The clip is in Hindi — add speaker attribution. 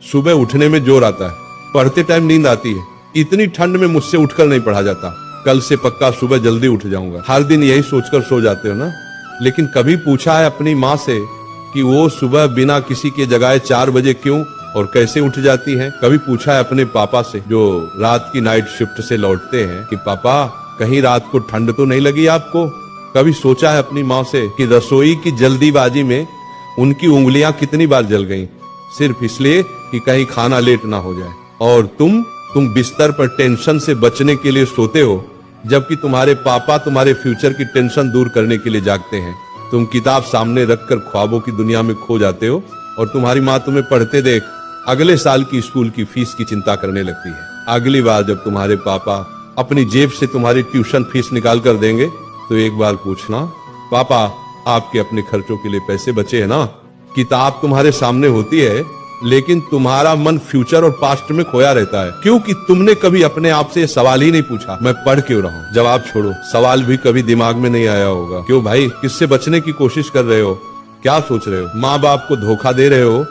Speaker 1: सुबह उठने में जोर आता है, पढ़ते टाइम नींद आती है। इतनी ठंड में मुझसे उठकर नहीं पढ़ा जाता। कल से पक्का सुबह जल्दी उठ जाऊंगा। हर दिन यही सोचकर सो जाते हो ना। लेकिन कभी पूछा है अपनी माँ से कि वो सुबह बिना किसी के जगाए 4 बजे क्यों और कैसे उठ जाती हैं? कभी पूछा है अपने पापा से जो रात की नाइट शिफ्ट से लौटते हैं कि पापा कहीं रात को ठंड तो नहीं लगी आपको? कभी सोचा है अपनी माँ से कि रसोई की जल्दीबाजी में उनकी उंगलियां कितनी बार जल गईं, सिर्फ इसलिए कि कहीं खाना लेट ना हो जाए? और तुम बिस्तर पर टेंशन से बचने के लिए सोते हो, जबकि तुम्हारे पापा तुम्हारे फ्यूचर की टेंशन दूर करने के लिए जागते हैं। तुम किताब सामने रखकर ख्वाबों की दुनिया में खो जाते हो और तुम्हारी माँ तुम्हें पढ़ते देख अगले साल की स्कूल की फीस की चिंता करने लगती है। अगली बार जब तुम्हारे पापा अपनी जेब से तुम्हारी ट्यूशन फीस निकाल कर देंगे तो एक बार पूछना, पापा आपके अपने खर्चों के लिए पैसे बचे हैं ना? किताब तुम्हारे सामने होती है लेकिन तुम्हारा मन फ्यूचर और पास्ट में खोया रहता है, क्योंकि तुमने कभी अपने आप से सवाल ही नहीं पूछा, मैं पढ़ क्यों रहा हूँ? जवाब छोड़ो, सवाल भी कभी दिमाग में नहीं आया होगा। क्यों भाई, किससे बचने की कोशिश कर रहे हो? क्या सोच रहे हो? माँ बाप को धोखा दे रहे हो